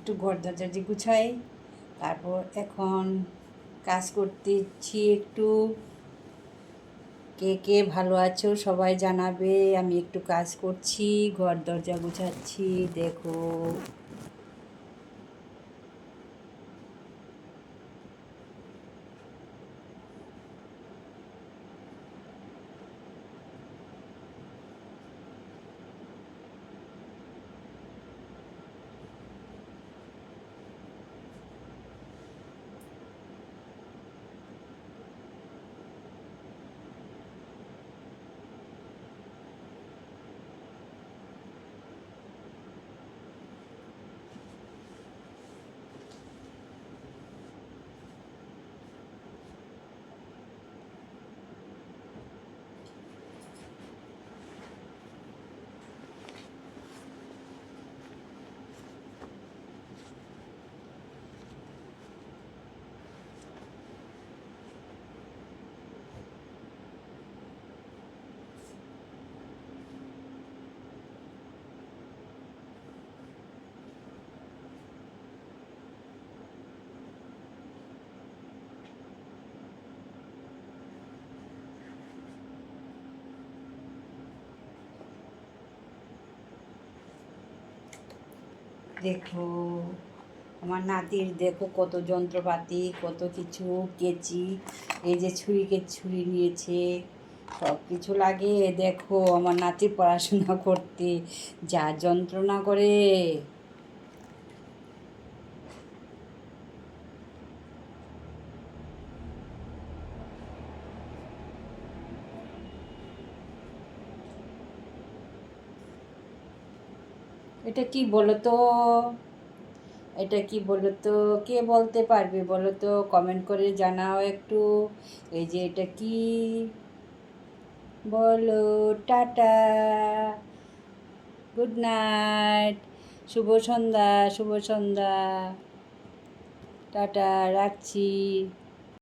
একটু ঘর দরজা যে গুছাই, তারপর এখন কাজ করতেছি একটু। কে কে ভালো আছো সবাই জানাবে। আমি একটু কাজ করছি, ঘর দরজা গুছাচ্ছি, দেখো। দেখো আমার নাতির, দেখো কত যন্ত্রপাতি, কত কিছু, কেচি, এই যে ছুরি নিয়েছে, সব কিছু লাগে। দেখো আমার নাতির পড়াশোনা করতে যা যন্ত্রণা করে। এটা কি বলো তো? এটা কি বলো তো? কে বলতে পারবে বলো তো? কমেন্ট করে জানাও একটু। এই যে এটা কি বলো? টাটা, গুড নাইট, শুভ সন্ধ্যা, শুভ সন্ধ্যা, টাটা, রাখছি।